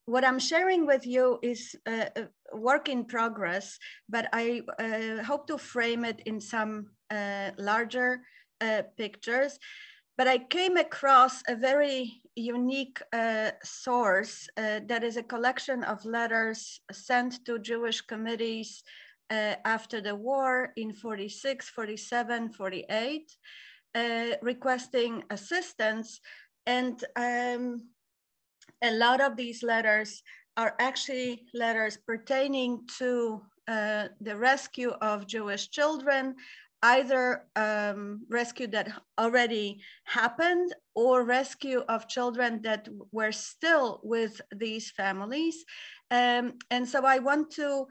what I'm sharing with you is a work in progress, but I hope to frame it in some larger pictures. But I came across a very unique source that is a collection of letters sent to Jewish committees after the war in 46, 47, 48, requesting assistance. And a lot of these letters are actually letters pertaining to the rescue of Jewish children, either rescue that already happened or rescue of children that were still with these families. And so I want to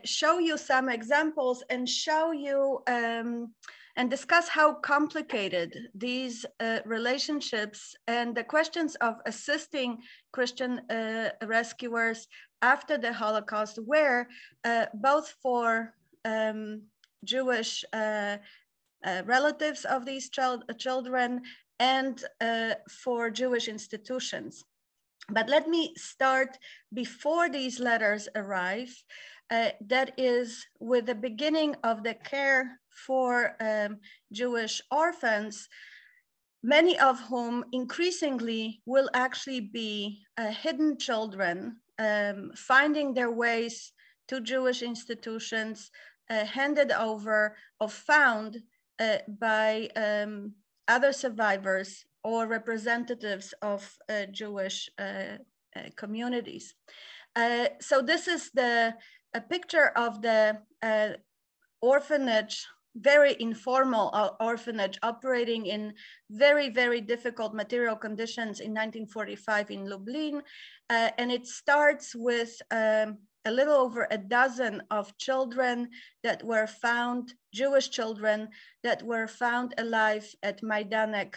show you some examples and show you and discuss how complicated these relationships and the questions of assisting Christian rescuers after the Holocaust were, both for Jewish relatives of these children and for Jewish institutions. But let me start before these letters arrive. That is with the beginning of the care for Jewish orphans, many of whom increasingly will actually be hidden children, finding their ways to Jewish institutions, handed over or found by other survivors or representatives of Jewish communities. So this is a picture of the orphanage, very informal orphanage operating in very, very difficult material conditions in 1945 in Lublin. And it starts with a little over a dozen of children that were found, Jewish children that were found alive at Majdanek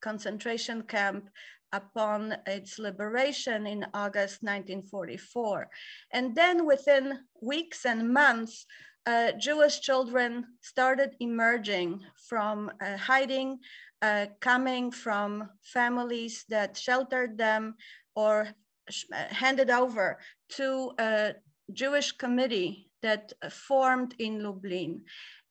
concentration camp upon its liberation in August 1944. And then within weeks and months, Jewish children started emerging from hiding, coming from families that sheltered them or handed over to a Jewish committee that formed in Lublin.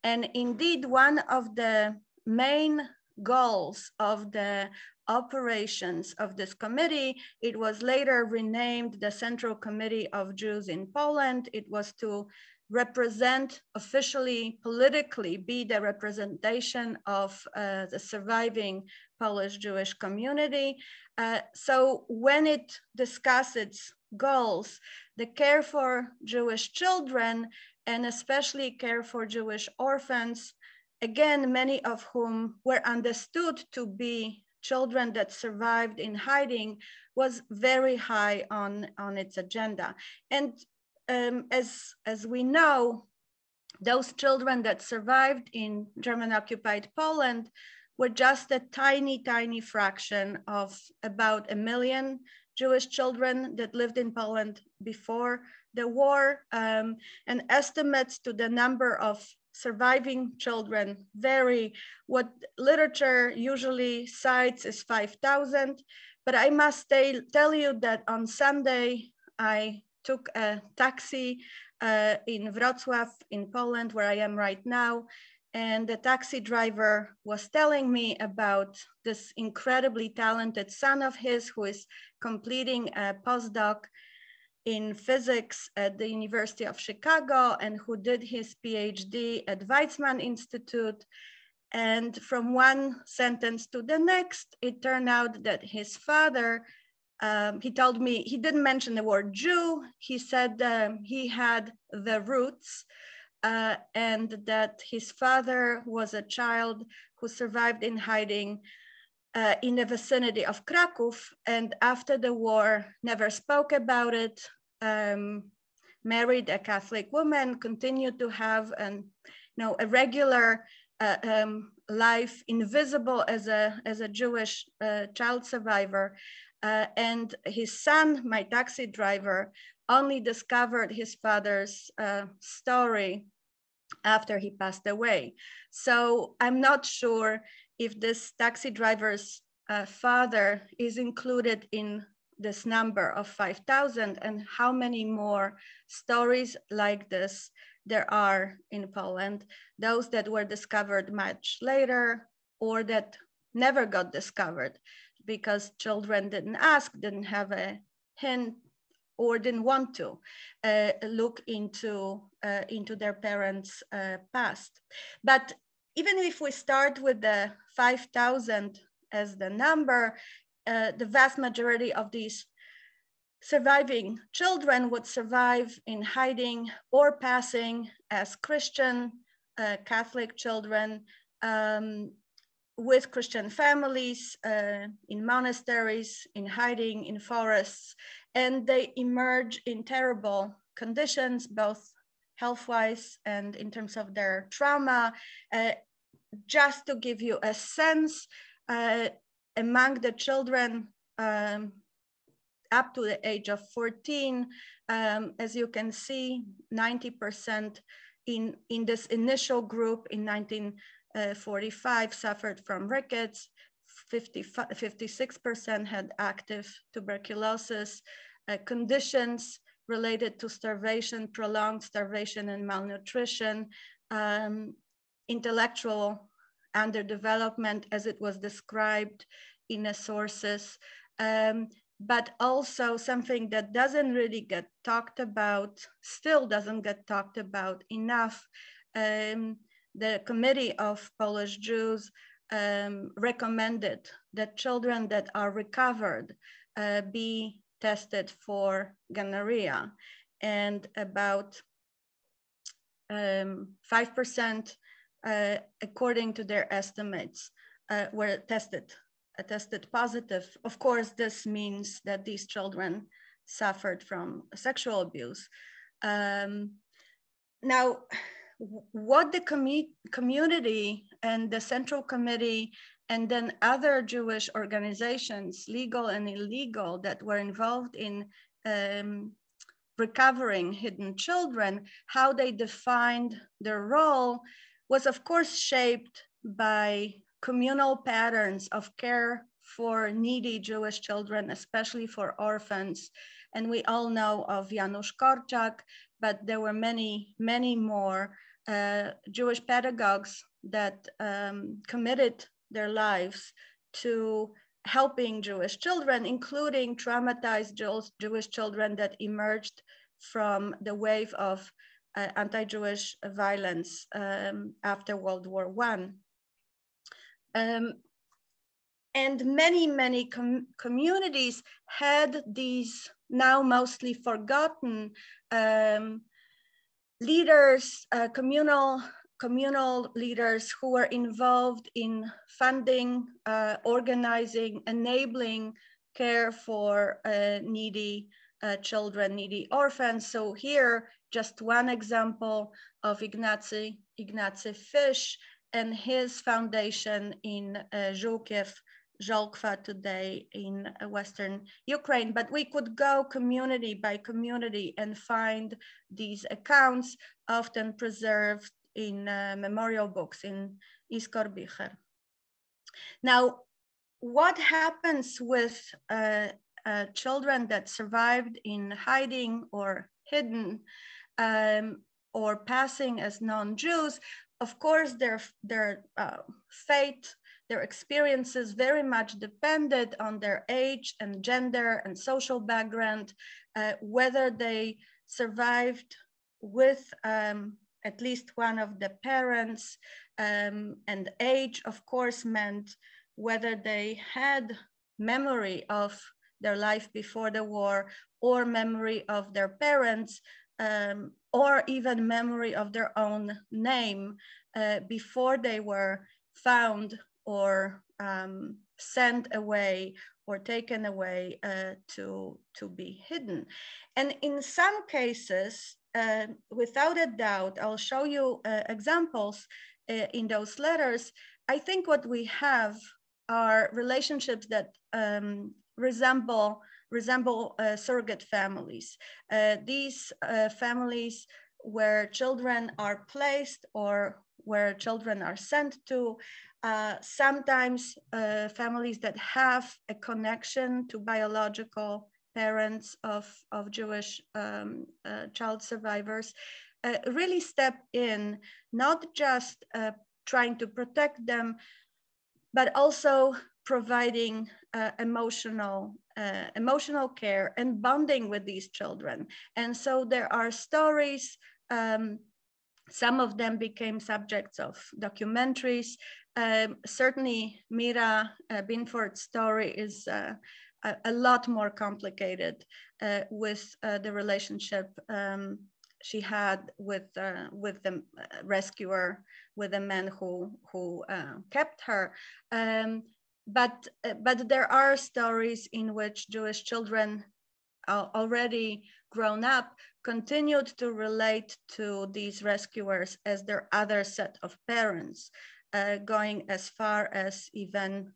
And indeed, one of the main goals of the operations of this committee, it was later renamed the Central Committee of Jews in Poland. It was to represent officially, politically, be the representation of the surviving Polish Jewish community. So when it discussed its goals, the care for Jewish children, and especially care for Jewish orphans, again, many of whom were understood to be children that survived in hiding, was very high on its agenda. And as we know, those children that survived in German-occupied Poland were just a tiny, tiny fraction of about 1 million Jewish children that lived in Poland before the war. And estimates to the number of surviving children vary. What literature usually cites is 5,000, but I must tell you that on Sunday, I took a taxi in Wrocław in Poland, where I am right now. And the taxi driver was telling me about this incredibly talented son of his who is completing a postdoc in physics at the University of Chicago and who did his PhD at Weizmann Institute. And from one sentence to the next, it turned out that his father, he told me, he didn't mention the word Jew. He said he had the roots and that his father was a child who survived in hiding in the vicinity of Kraków, and after the war, never spoke about it, married a Catholic woman, continued to have a regular life, invisible as a Jewish child survivor. And his son, my taxi driver, only discovered his father's story after he passed away. So I'm not sure if this taxi driver's father is included in this number of 5,000 and how many more stories like this there are in Poland, those that were discovered much later or that never got discovered because children didn't ask, didn't have a hint, or didn't want to look into their parents' past. But even if we start with the 5,000 as the number, the vast majority of these surviving children would survive in hiding or passing as Christian, Catholic children with Christian families, in monasteries, in hiding, in forests, and they emerge in terrible conditions, both health-wise and in terms of their trauma. Just to give you a sense, among the children up to the age of 14, as you can see, 90% in this initial group in 1945 suffered from rickets, 56% had active tuberculosis, conditions related to starvation, prolonged starvation and malnutrition, intellectual underdevelopment as it was described in the sources, but also something that doesn't really get talked about, still doesn't get talked about enough. The Committee of Polish Jews recommended that children that are recovered be tested for gonorrhea, and about 5%, according to their estimates, were tested positive. Of course, this means that these children suffered from sexual abuse. Now, what the community and the Central Committee and then other Jewish organizations, legal and illegal, that were involved in recovering hidden children, how they defined their role was of course shaped by communal patterns of care for needy Jewish children, especially for orphans. And we all know of Janusz Korczak, but there were many, many more Jewish pedagogues that committed their lives to helping Jewish children, including traumatized Jewish children that emerged from the wave of anti-Jewish violence after World War I. And many, many communities had these now mostly forgotten leaders, communal leaders who were involved in funding, organizing, enabling care for needy children, needy orphans. So here, just one example of Ignacy Fish and his foundation in Żółkiew, Żolkwa today in Western Ukraine. But we could go community by community and find these accounts, often preserved in memorial books in Iskorbicher. Now, what happens with children that survived in hiding or hidden or passing as non-Jews? Of course, their fate, their experiences very much depended on their age and gender and social background, whether they survived with at least one of the parents, and age, of course, meant whether they had memory of their life before the war or memory of their parents, or even memory of their own name before they were found or sent away or taken away to be hidden. And in some cases, without a doubt, I'll show you examples in those letters. I think what we have are relationships that resemble surrogate families. These families where children are placed or where children are sent to, sometimes families that have a connection to biological parents of Jewish child survivors, really step in, not just trying to protect them, but also providing emotional care and bonding with these children. And so there are stories, some of them became subjects of documentaries. Certainly Mira Binford's story is a lot more complicated with the relationship she had with the rescuer, with the man who kept her. But there are stories in which Jewish children already grown up continued to relate to these rescuers as their other set of parents, going as far as even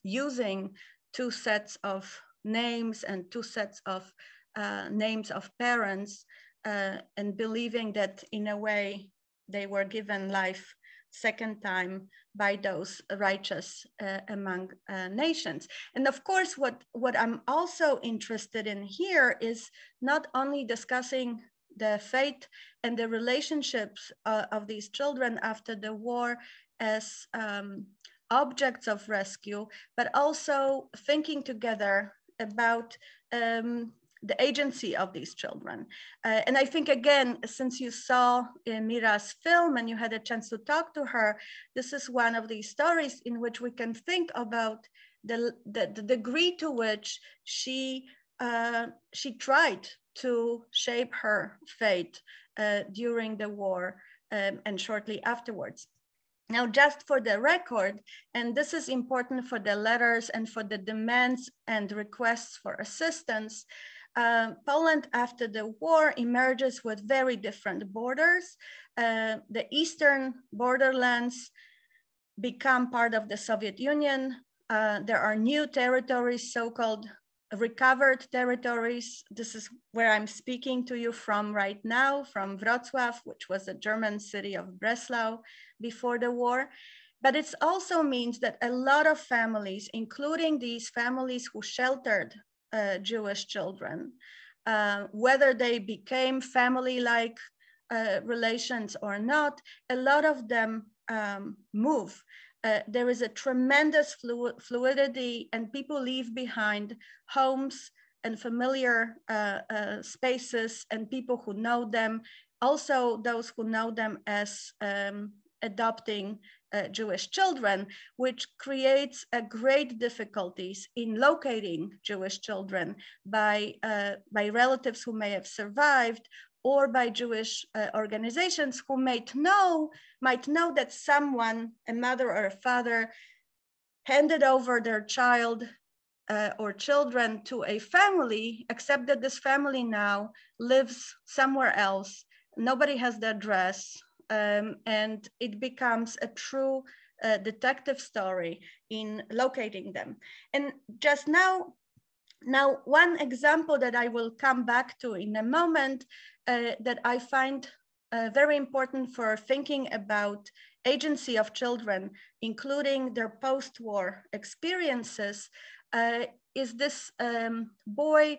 using two sets of names and two sets of names of parents, and believing that in a way they were given life second time by those righteous among nations. And of course, what I'm also interested in here is not only discussing the fate and the relationships of these children after the war as objects of rescue, but also thinking together about the agency of these children. And I think, again, since you saw Mira's film and you had a chance to talk to her, this is one of these stories in which we can think about the degree to which she tried to shape her fate during the war and shortly afterwards. Now, just for the record, and this is important for the letters and for the demands and requests for assistance, Poland after the war emerges with very different borders. The eastern borderlands become part of the Soviet Union. There are new territories, so-called recovered territories. This is where I'm speaking to you from right now, from Wrocław, which was a German city of Breslau before the war. But it also means that a lot of families, including these families who sheltered Jewish children, whether they became family-like relations or not, a lot of them move. There is a tremendous fluidity, and people leave behind homes and familiar spaces and people who know them, also those who know them as adopting Jewish children, which creates a great difficulties in locating Jewish children by relatives who may have survived, or by Jewish organizations who might know that someone, a mother or a father, handed over their child or children to a family, except that this family now lives somewhere else. Nobody has the address. And it becomes a true detective story in locating them. And just now one example that I will come back to in a moment that I find very important for thinking about agency of children, including their post-war experiences, is this boy,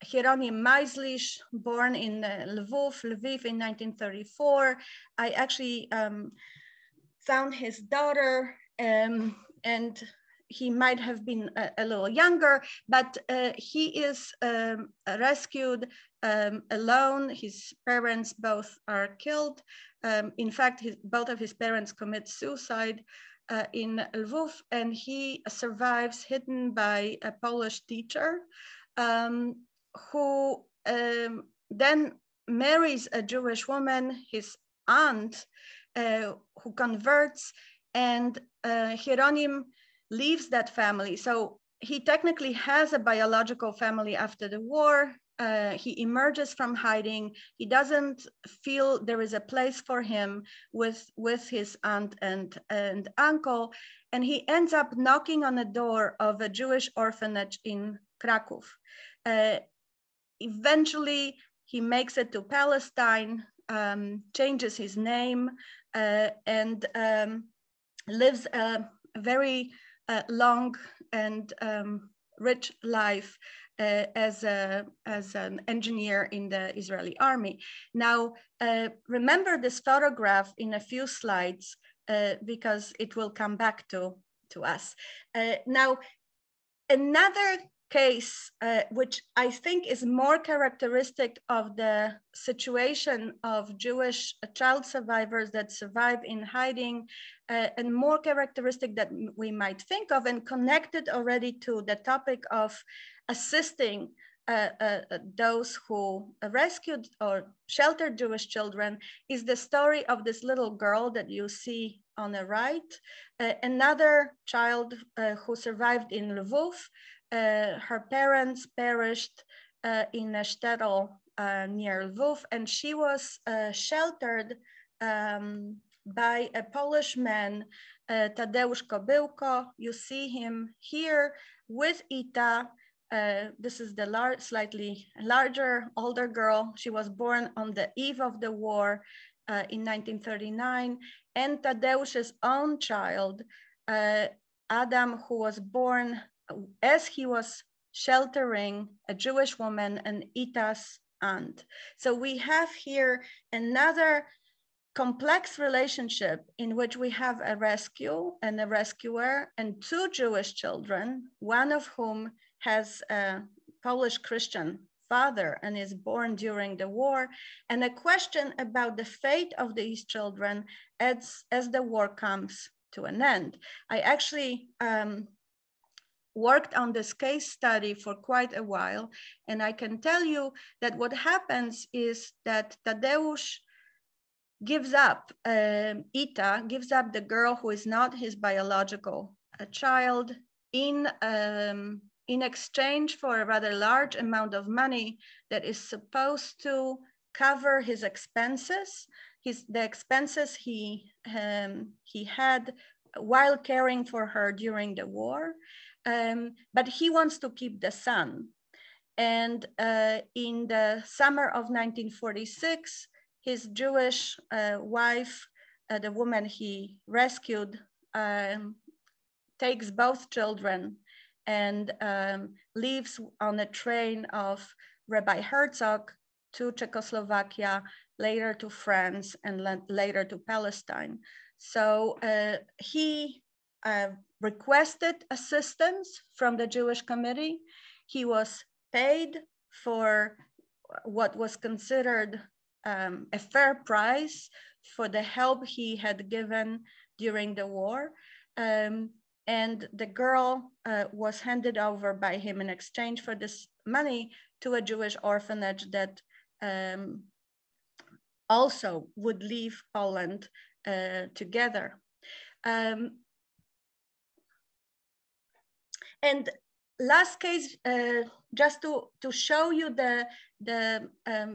Hieronim Maislish, born in Lviv in 1934. I actually found his daughter, and he might have been a little younger, but he is rescued alone. His parents both are killed. In fact, both of his parents commit suicide in Lviv, and he survives hidden by a Polish teacher who then marries a Jewish woman, his aunt, who converts, and Hieronim leaves that family. So he technically has a biological family after the war. He emerges from hiding. He doesn't feel there is a place for him with his aunt and uncle, and he ends up knocking on the door of a Jewish orphanage in Krakow. Eventually, he makes it to Palestine, changes his name, and lives a very long and rich life as an engineer in the Israeli army. Now, remember this photograph in a few slides because it will come back to us. Now, another case, which I think is more characteristic of the situation of Jewish child survivors that survive in hiding, and more characteristic that we might think of, and connected already to the topic of assisting those who rescued or sheltered Jewish children, is the story of this little girl that you see on the right, another child who survived in Lvov. Her parents perished in a shtetl near Lvov, and she was sheltered by a Polish man, Tadeusz Kobyłko. You see him here with Ita. This is the slightly larger, older girl. She was born on the eve of the war in 1939, and Tadeusz's own child, Adam, who was born as he was sheltering a Jewish woman and Ita's aunt. So we have here another complex relationship in which we have a rescue and a rescuer and two Jewish children, one of whom has a Polish Christian father and is born during the war, and a question about the fate of these children as the war comes to an end. I actually worked on this case study for quite a while, and I can tell you that what happens is that Tadeusz gives up, Ita gives up the girl who is not his biological child in exchange for a rather large amount of money that is supposed to cover his expenses, the expenses he had while caring for her during the war. But he wants to keep the son. And in the summer of 1946, his Jewish wife, the woman he rescued, takes both children and leaves on a train of Rabbi Herzog to Czechoslovakia, later to France, and later to Palestine. So he requested assistance from the Jewish Committee. He was paid for what was considered a fair price for the help he had given during the war. And the girl was handed over by him in exchange for this money to a Jewish orphanage that also would leave Poland together. And last case, just to show you the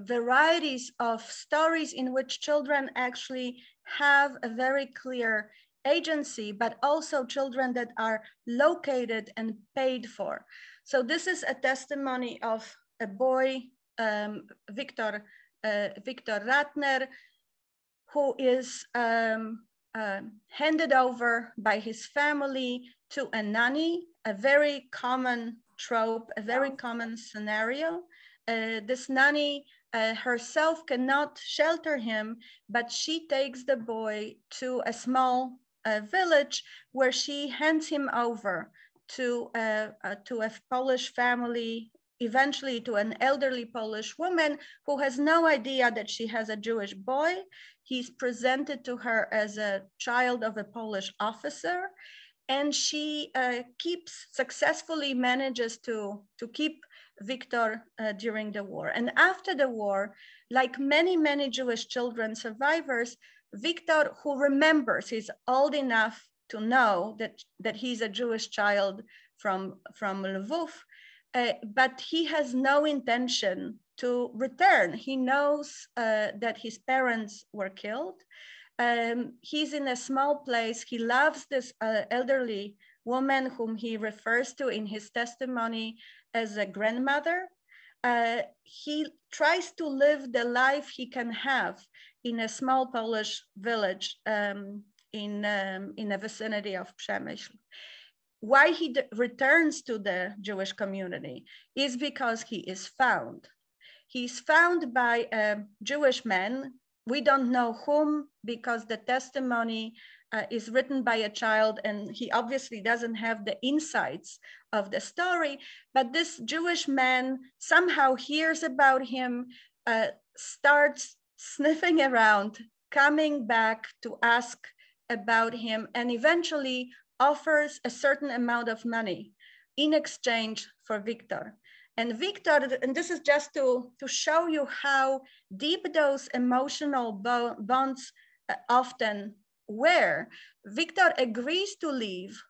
varieties of stories in which children actually have a very clear agency, but also children that are located and paid for. So this is a testimony of a boy, Victor Ratner, who is handed over by his family to a nanny, a very common trope, a very common scenario. This nanny herself cannot shelter him, but she takes the boy to a small village where she hands him over to a Polish family, eventually to an elderly Polish woman who has no idea that she has a Jewish boy. He's presented to her as a child of a Polish officer, and she successfully manages to keep Victor during the war. And after the war, like many Jewish children survivors, Victor, who remembers, he's old enough to know that he's a Jewish child from Lvov, but he has no intention to return. He knows that his parents were killed. He's in a small place. He loves this elderly woman whom he refers to in his testimony as a grandmother. He tries to live the life he can have in a small Polish village in the vicinity of Przemyśl. why he returns to the Jewish community is because he is found. He's found by a Jewish man. We don't know whom, because the testimony is written by a child, and he obviously doesn't have the insights of the story. But this Jewish man somehow hears about him, starts sniffing around, coming back to ask about him, and eventually offers a certain amount of money in exchange for Victor. And Victor, and this is just to show you how deep those emotional bonds often were. Victor agrees to leave.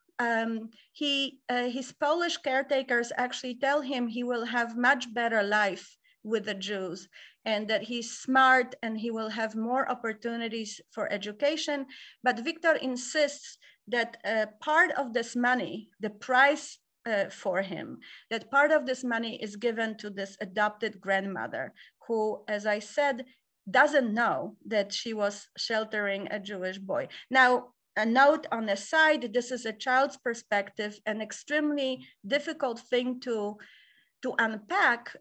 His Polish caretakers actually tell him he will have much better life with the Jews, and that he's smart and he will have more opportunities for education. But Victor insists that part of this money, the price for him, that part of this money is given to this adopted grandmother, who, as I said, doesn't know that she was sheltering a Jewish boy. Now, a note on the side, this is a child's perspective, an extremely difficult thing to unpack,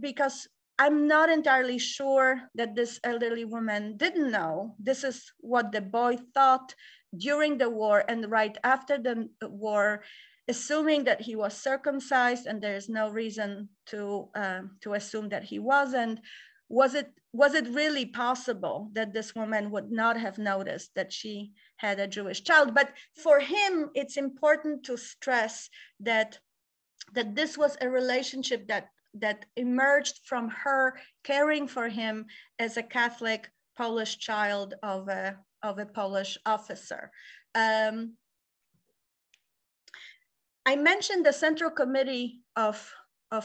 because I'm not entirely sure that this elderly woman didn't know. This is what the boy thought during the war and right after the war, assuming that he was circumcised, and there's no reason to assume that he wasn't. Was it really possible that this woman would not have noticed that she had a Jewish child? But for him, it's important to stress that this was a relationship that emerged from her caring for him as a Catholic Polish child of a Polish officer. I mentioned the Central Committee of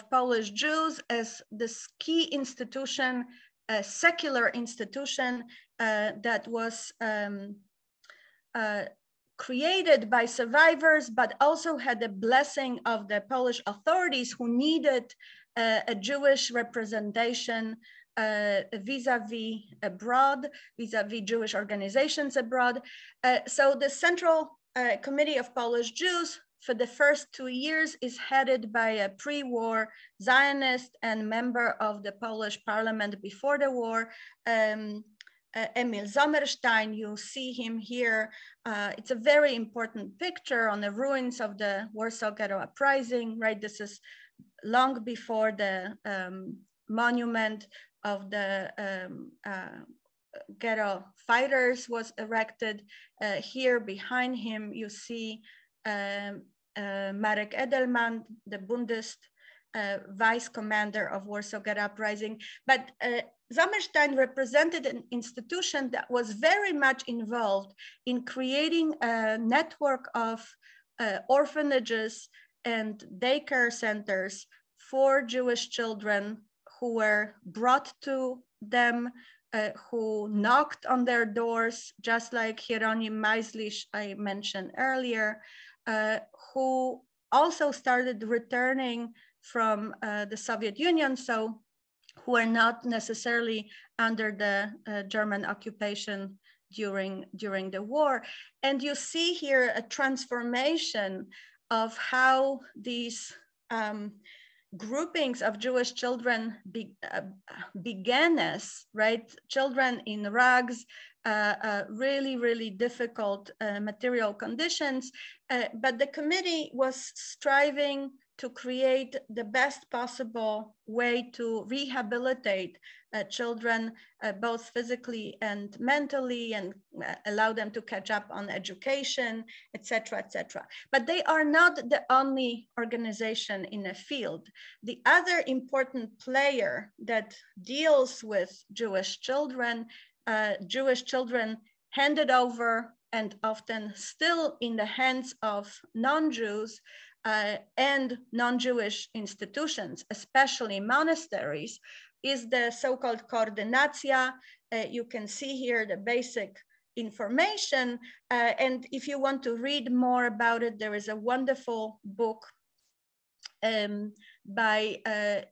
Polish Jews as this key institution, a secular institution that was created by survivors, but also had the blessing of the Polish authorities, who needed a Jewish representation vis-a-vis abroad, vis-a-vis Jewish organizations abroad. So the Central Committee of Polish Jews for the first 2 years is headed by a pre-war Zionist and member of the Polish parliament before the war, Emil Sommerstein. You see him here. It's a very important picture on the ruins of the Warsaw Ghetto Uprising, right? This is long before the monument of the ghetto fighters was erected. Here behind him, you see Marek Edelman, the Bundist vice commander of Warsaw Ghetto Uprising. But Sommerstein represented an institution that was very much involved in creating a network of orphanages and daycare centers for Jewish children who were brought to them, who knocked on their doors, just like Hieronim Maislish I mentioned earlier, who also started returning from the Soviet Union, so who are not necessarily under the German occupation during the war. And you see here a transformation of how these groupings of Jewish children began as, right, children in rags, really, really difficult material conditions. But the committee was striving to create the best possible way to rehabilitate children, both physically and mentally, and allow them to catch up on education, et cetera, et cetera. But they are not the only organization in the field. The other important player that deals with Jewish children handed over and often still in the hands of non-Jews and non-Jewish institutions, especially monasteries, is the so-called coordinacja. You can see here the basic information. And if you want to read more about it, there is a wonderful book by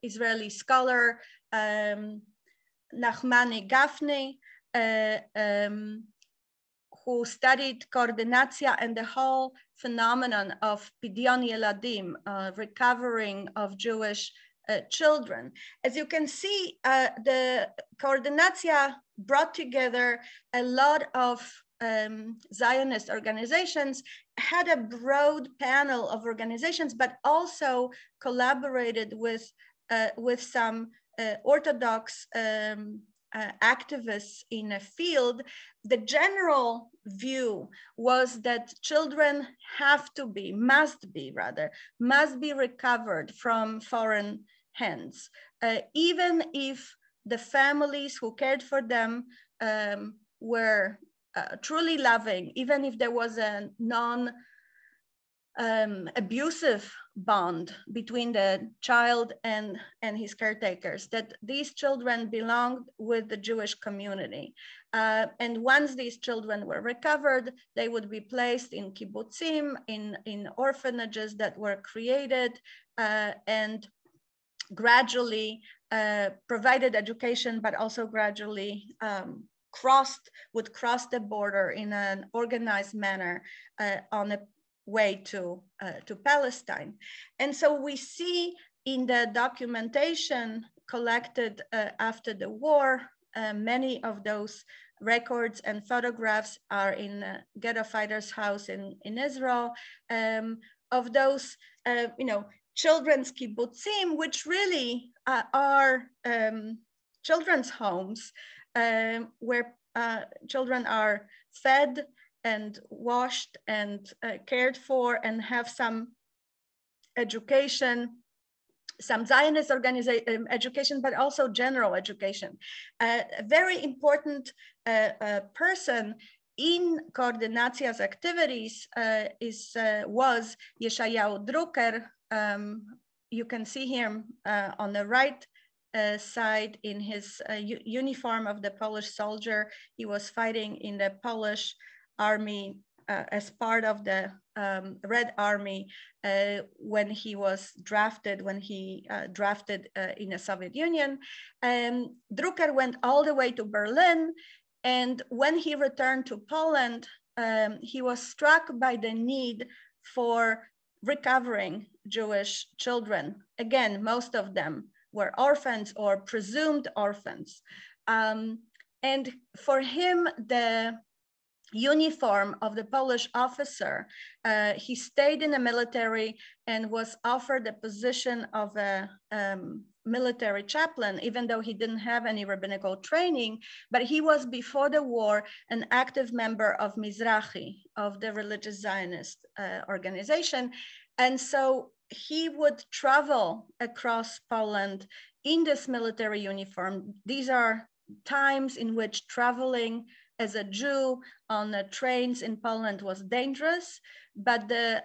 Israeli scholar Nachmani Gafni, who studied coordinatia and the whole phenomenon of pidyon yeladim, recovering of Jewish children. As you can see, the coordinatia brought together a lot of Zionist organizations, had a broad panel of organizations, but also collaborated with some Orthodox activists in a field. The general view was that children must be recovered from foreign hands, even if the families who cared for them were truly loving, even if there was a non-abusive bond between the child and his caretakers, that these children belonged with the Jewish community. And once these children were recovered, they would be placed in kibbutzim, in orphanages that were created, and gradually provided education, but also gradually would cross the border in an organized manner on a way to Palestine. And so we see in the documentation collected after the war, many of those records and photographs are in Ghetto Fighter's house in Israel, of those children's kibbutzim, which really are children's homes where children are fed and washed and cared for and have some education, some Zionist education, but also general education. A very important person in Coordinatia's activities was Yeshayahu Drucker. You can see him on the right side in his uniform of the Polish soldier. He was fighting in the Polish army as part of the Red Army when he was drafted, in the Soviet Union. Drucker went all the way to Berlin, and when he returned to Poland, he was struck by the need for recovering Jewish children. Again, most of them were orphans or presumed orphans. And for him, the uniform of the Polish officer, he stayed in the military and was offered the position of a military chaplain, even though he didn't have any rabbinical training, but he was before the war an active member of Mizrahi, of the religious Zionist organization. And so he would travel across Poland in this military uniform. These are times in which traveling as a Jew on the trains in Poland was dangerous, but the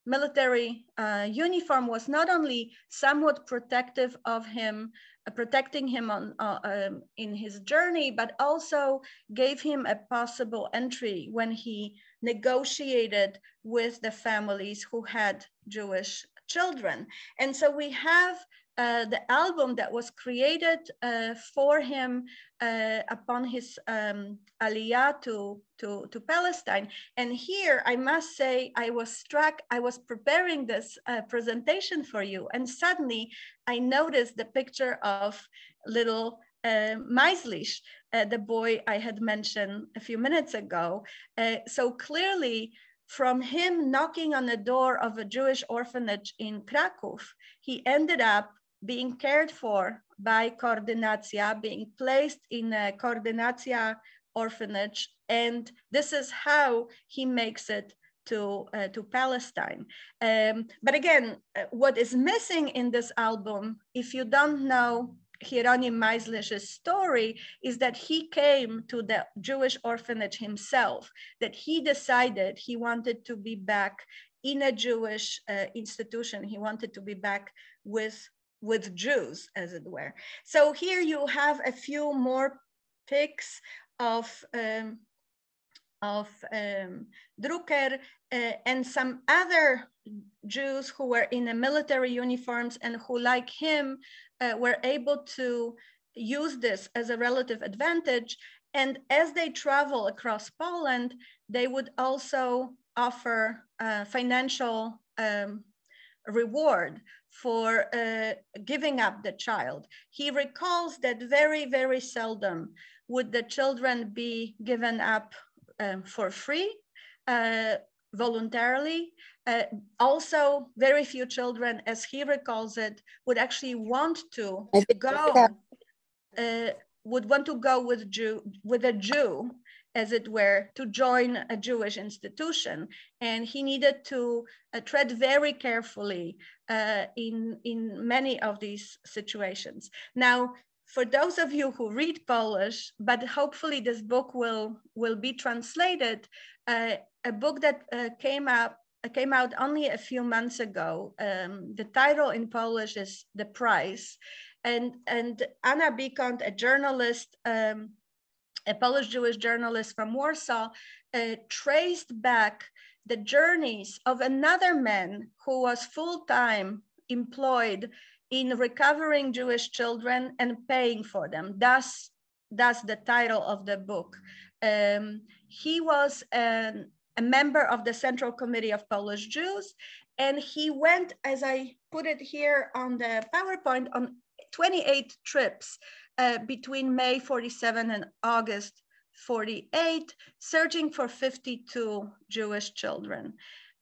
military uniform was not only somewhat protective of him, protecting him in his journey, but also gave him a possible entry when he negotiated with the families who had Jewish children. And so we have the album that was created for him upon his aliyah to Palestine. And here, I must say, I was struck. I was preparing this presentation for you, and suddenly I noticed the picture of little Meislish, the boy I had mentioned a few minutes ago. So clearly, from him knocking on the door of a Jewish orphanage in Krakow, he ended up being cared for by Coordinatia, being placed in a Coordinatia orphanage. And this is how he makes it to Palestine. But again, what is missing in this album, if you don't know Hieronym Meislish's story, is that he came to the Jewish orphanage himself, that he decided he wanted to be back in a Jewish institution. He wanted to be back with Jews, as it were. So here you have a few more pics of Drucker and some other Jews who were in the military uniforms and who, like him, were able to use this as a relative advantage And as they travel across Poland, they would also offer financial reward for giving up the child. He recalls that very, very seldom would the children be given up for free, voluntarily. Also, very few children, as he recalls it, would actually want to go, would want to go with a Jew, as it were, to join a Jewish institution. And he needed to tread very carefully in many of these situations. Now, for those of you who read Polish, but hopefully this book will be translated, a book that came out only a few months ago. The title in Polish is The Price. And Anna Bikont, a journalist, a Polish Jewish journalist from Warsaw, traced back the journeys of another man who was full-time employed in recovering Jewish children and paying for them. That's the title of the book. He was a member of the Central Committee of Polish Jews, and he went, as I put it here on the PowerPoint, on 28 trips between May 47 and August 48, searching for 52 Jewish children.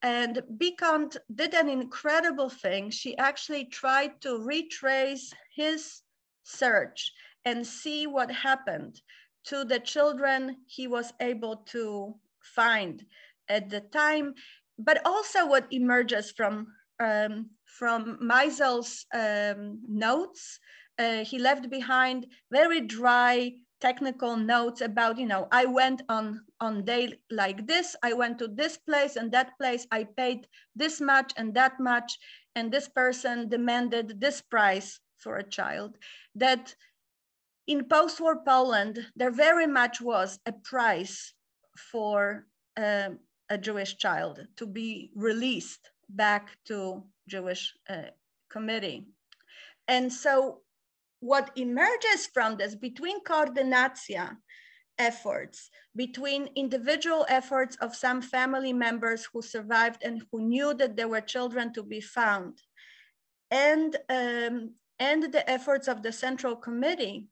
And Bikont did an incredible thing. She actually tried to retrace his search and see what happened to the children he was able to find at the time, but also what emerges from Meisel's notes. He left behind very dry technical notes about, I went on day like this, I went to this place and that place, I paid this much and that much, and this person demanded this price for a child. That in post-war Poland, there very much was a price for a Jewish child to be released back to Jewish committee. And so what emerges from this, between coordinacja efforts, between individual efforts of some family members who survived and who knew that there were children to be found, and the efforts of the Central Committee,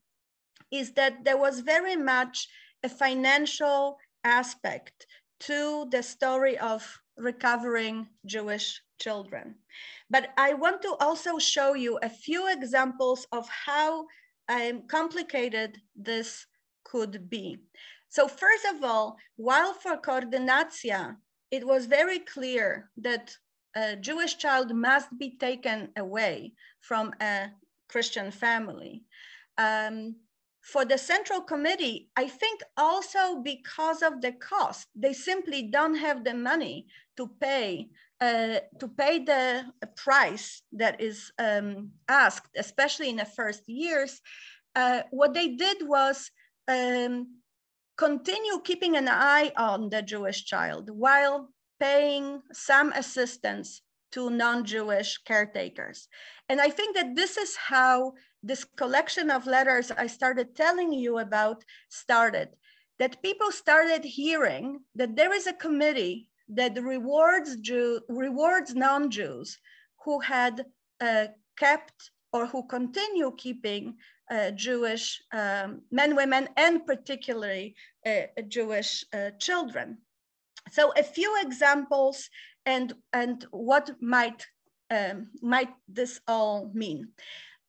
is that there was very much a financial aspect to the story of recovering Jewish children. But I want to also show you a few examples of how complicated this could be. So first of all, while for coordinacja, it was very clear that a Jewish child must be taken away from a Christian family. For the Central Committee, I think also because of the cost, they simply don't have the money to pay the price that is asked, especially in the first years. What they did was continue keeping an eye on the Jewish child while paying some assistance to non-Jewish caretakers. And I think that this is how this collection of letters I started telling you about started, that people started hearing that there is a committee that rewards non-Jews who had kept or who continue keeping Jewish men, women, and particularly Jewish children. So a few examples and what might this all mean.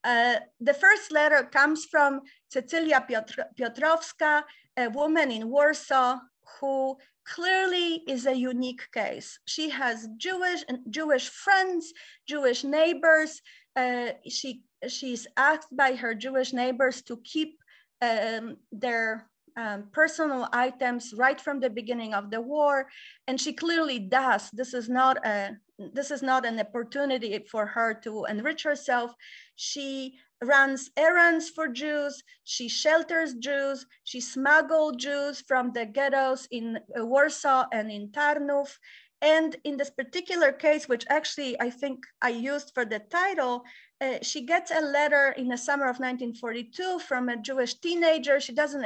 The first letter comes from Cecilia Piotrowska, a woman in Warsaw who clearly is a unique case. She has Jewish friends, Jewish neighbors. She's asked by her Jewish neighbors to keep their personal items right from the beginning of the war, and she clearly does. This is not an opportunity for her to enrich herself. She runs errands for Jews, she shelters Jews, she smuggled Jews from the ghettos in Warsaw and in Tarnów. And in this particular case, which actually I think I used for the title, she gets a letter in the summer of 1942 from a Jewish teenager. She doesn't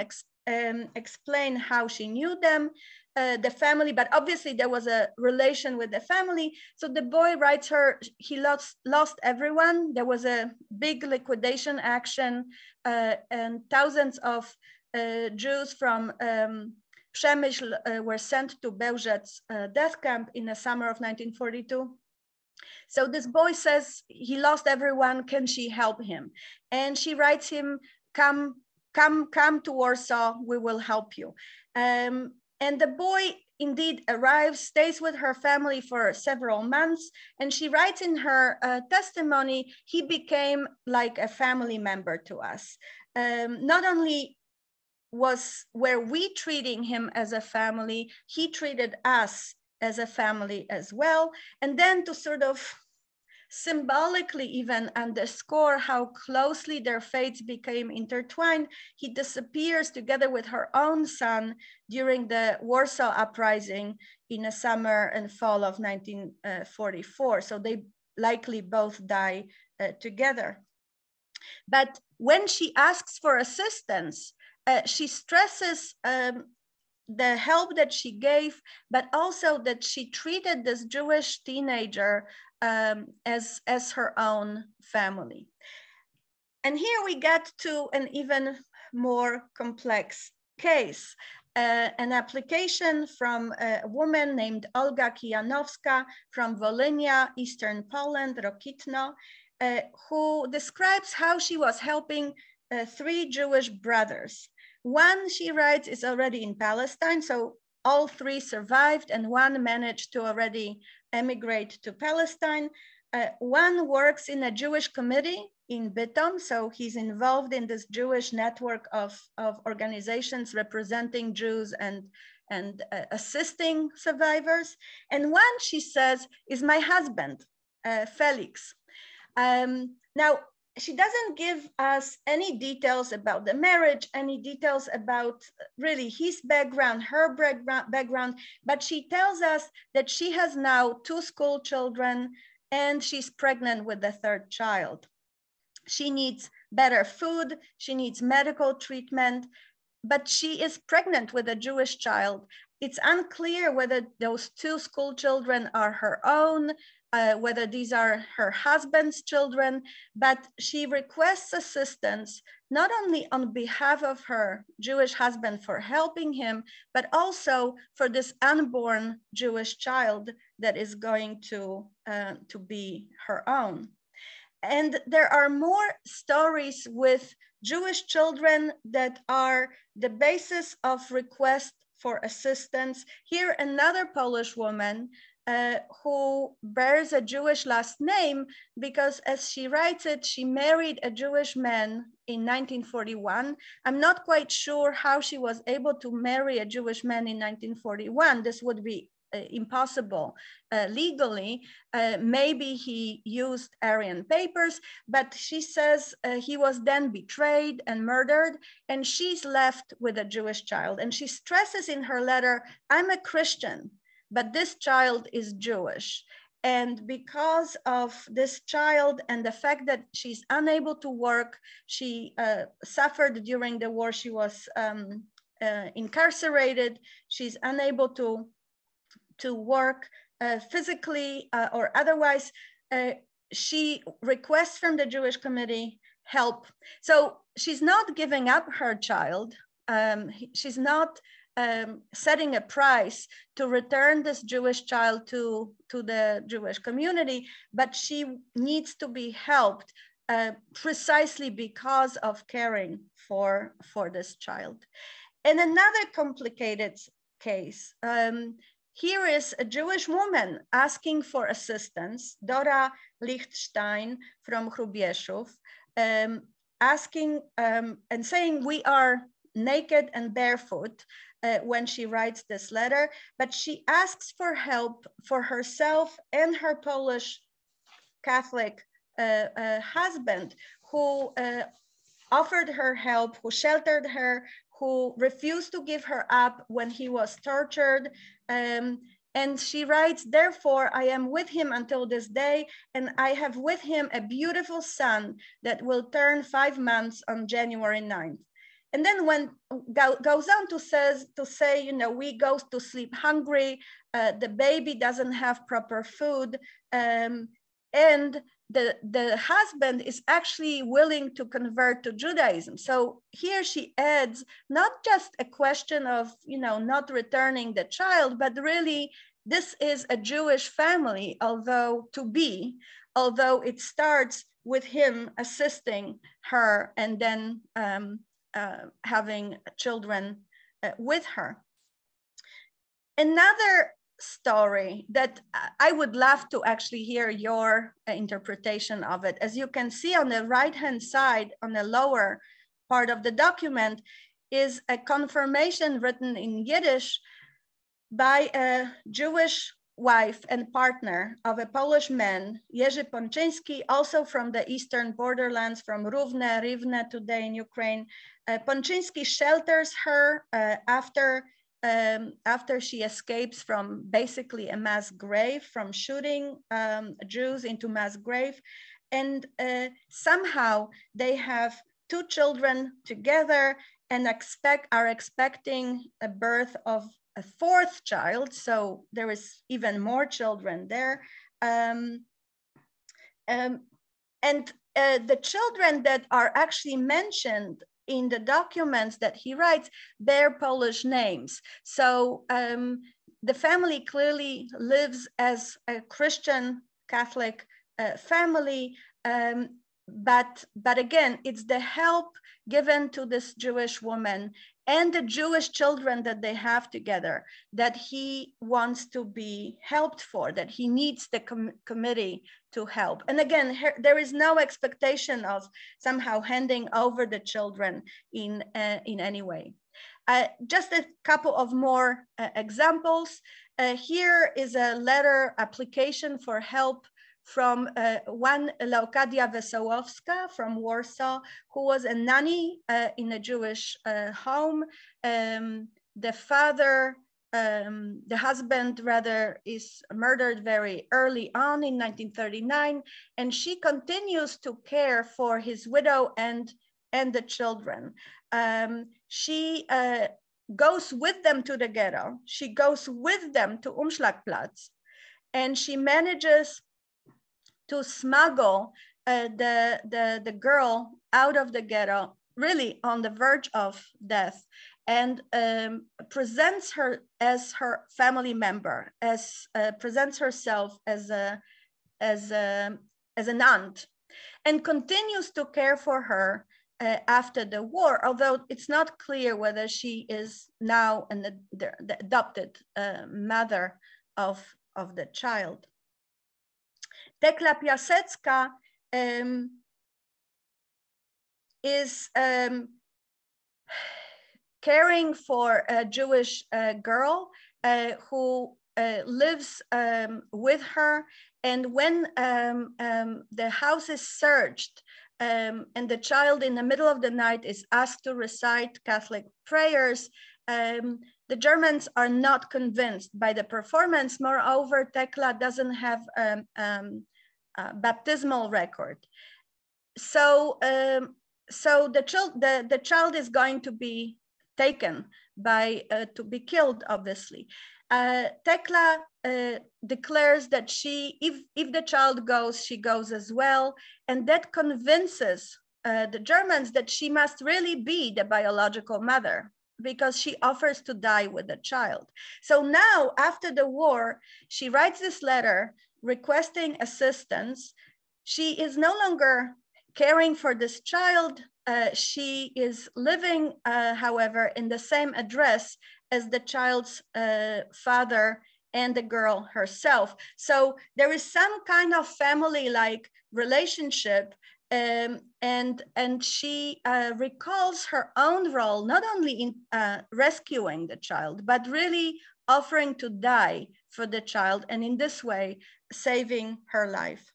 explain how she knew them, the family, but obviously there was a relation with the family. So the boy writes her, he lost everyone. There was a big liquidation action, and thousands of Jews from Przemyśl were sent to Bełżec death camp in the summer of 1942. So this boy says he lost everyone, can she help him? And she writes him, come to Warsaw, we will help you. And the boy indeed arrives, stays with her family for several months, and she writes in her testimony, he became like a family member to us. Not only were we treating him as a family, he treated us as a family as well. And then to sort of symbolically even underscore how closely their fates became intertwined, he disappears together with her own son during the Warsaw Uprising in the summer and fall of 1944. So they likely both die together. But when she asks for assistance, she stresses the help that she gave, but also that she treated this Jewish teenager as her own family. And here we get to an even more complex case, an application from a woman named Olga Kijanowska from Volhynia, Eastern Poland, Rokitno, who describes how she was helping 3 Jewish brothers. One, she writes, is already in Palestine, so all 3 survived, and one managed to already emigrate to Palestine. One works in a Jewish committee in Bytom, so he's involved in this Jewish network of organizations representing Jews and assisting survivors. And one, she says, is my husband, Felix. Now, she doesn't give us any details about the marriage, any details about really his background, her background, but she tells us that she has now 2 school children and she's pregnant with the 3rd child. She needs better food, she needs medical treatment, but she is pregnant with a Jewish child. It's unclear whether those 2 school children are her own, whether these are her husband's children, but she requests assistance, not only on behalf of her Jewish husband for helping him, but also for this unborn Jewish child that is going to be her own. And there are more stories with Jewish children that are the basis of request for assistance. Here, another Polish woman who bears a Jewish last name because, as she writes it, she married a Jewish man in 1941. I'm not quite sure how she was able to marry a Jewish man in 1941. This would be impossible legally. Maybe he used Aryan papers, but she says he was then betrayed and murdered, and she's left with a Jewish child. And she stresses in her letter, I'm a Christian, but this child is Jewish. And because of this child and the fact that she's unable to work, she suffered during the war, she was incarcerated, she's unable to work physically or otherwise, she requests from the Jewish committee help. So she's not giving up her child. She's not setting a price to return this Jewish child to the Jewish community, but she needs to be helped precisely because of caring for this child. And another complicated case, here is a Jewish woman asking for assistance, Dora Lichtstein from Hrubieszów, asking and saying we are naked and barefoot when she writes this letter, but she asks for help for herself and her Polish Catholic husband, who offered her help, who sheltered her, who refused to give her up when he was tortured. And she writes, therefore, I am with him until this day, and I have with him a beautiful son that will turn 5 months on January 9th. And then when goes on to say, you know, we go to sleep hungry, the baby doesn't have proper food, and the husband is actually willing to convert to Judaism. So here she adds not just a question of, you know, not returning the child, but really this is a Jewish family, although it starts with him assisting her and then having children with her. Another story that I would love to actually hear your interpretation of it. As you can see on the right-hand side, on the lower part of the document, is a confirmation written in Yiddish by a Jewish wife and partner of a Polish man, Jerzy Ponczyński, also from the eastern borderlands, from Rivne today in Ukraine. Ponczyński shelters her after she escapes from basically a mass grave, from shooting Jews into mass grave. And somehow they have 2 children together and are expecting a birth of a 4th child. So there is even more children there. And the children that are actually mentioned in the documents that he writes, bear Polish names. So the family clearly lives as a Christian Catholic family, but again, it's the help given to this Jewish woman and the Jewish children that they have together that he wants to be helped for, that he needs the committee to help. And again, there is no expectation of somehow handing over the children in any way. Just a couple of more examples. Here is a letter application for help from one Leokadia Wesołowska from Warsaw, who was a nanny in a Jewish home. The father, the husband rather, is murdered very early on in 1939, and she continues to care for his widow and the children. She goes with them to the ghetto. She goes with them to Umschlagplatz, and she manages to smuggle the girl out of the ghetto, really on the verge of death, and presents her as her family member, presents herself as an aunt, and continues to care for her after the war, although it's not clear whether she is now the adopted mother of the child. Tekla Piasecka is caring for a Jewish girl who lives with her. And when the house is searched and the child in the middle of the night is asked to recite Catholic prayers, the Germans are not convinced by the performance. Moreover, Tekla doesn't have a baptismal record. So, the child is going to be taken to be killed, obviously. Tekla declares that if the child goes, she goes as well. And that convinces the Germans that she must really be the biological mother, because she offers to die with the child. So now, after the war, she writes this letter requesting assistance. She is no longer caring for this child. She is living, however, in the same address as the child's father and the girl herself. So there is some kind of family-like relationship, and she recalls her own role, not only in rescuing the child, but really offering to die for the child, and in this way, saving her life.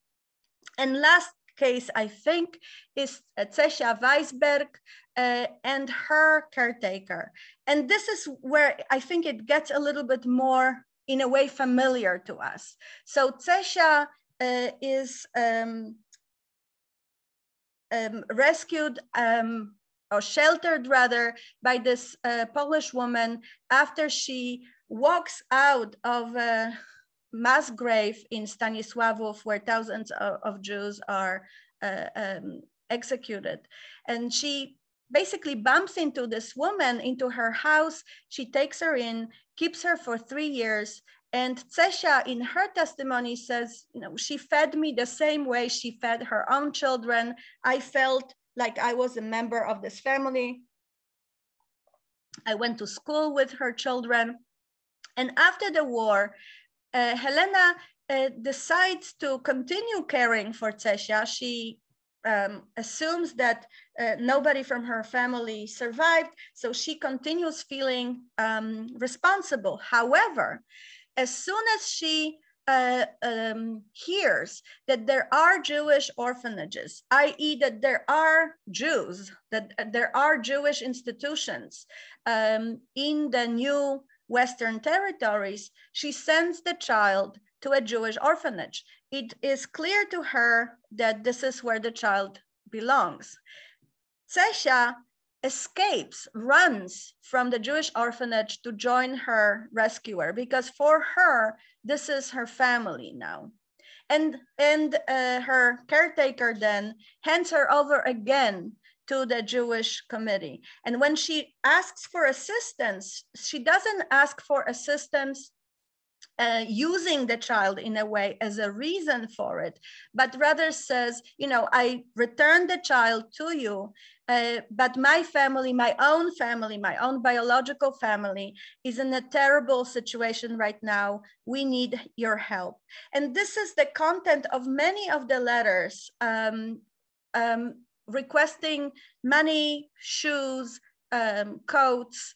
And last case, I think, is Tasha Weisberg and her caretaker. And this is where I think it gets a little bit more in a way familiar to us. So Tasha is rescued or sheltered rather by this Polish woman after she walks out of a mass grave in Stanisławów where thousands of Jews are executed. And she basically bumps into this woman into her house. She takes her in, keeps her for 3 years. And Tasha, in her testimony, says, you know, she fed me the same way she fed her own children. I felt like I was a member of this family. I went to school with her children. And after the war, Helena decides to continue caring for Tasha. She assumes that nobody from her family survived, so she continues feeling responsible. However, as soon as she hears that there are Jewish orphanages, i.e. that there are Jews, that there are Jewish institutions in the new Western territories, she sends the child to a Jewish orphanage. It is clear to her that this is where the child belongs. Tasha escapes, runs from the Jewish orphanage to join her rescuer, because for her, this is her family now. And her caretaker then hands her over again to the Jewish committee. And when she asks for assistance, she doesn't ask for assistance using the child in a way as a reason for it, but rather says, you know, I returned the child to you, but my family, my own biological family is in a terrible situation right now. We need your help. And this is the content of many of the letters requesting money, shoes, coats,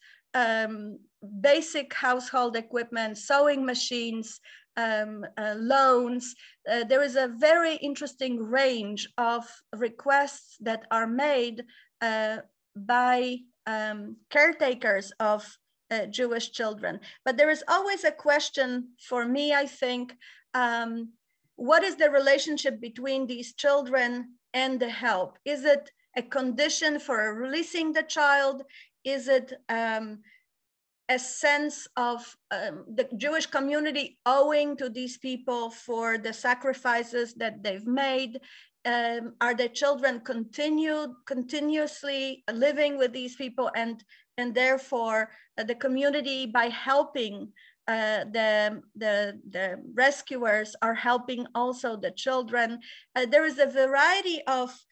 basic household equipment, sewing machines, loans. There is a very interesting range of requests that are made by caretakers of Jewish children. But there is always a question for me, I think, what is the relationship between these children and the help? Is it a condition for releasing the child? Is it a sense of the Jewish community owing to these people for the sacrifices that they've made? Are the children continuously living with these people, and therefore the community, by helping the rescuers, are helping also the children? There is a variety of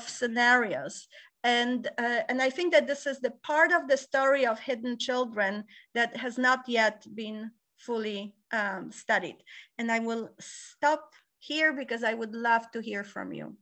scenarios. And I think that this is the part of the story of hidden children that has not yet been fully studied. And I will stop here because I would love to hear from you.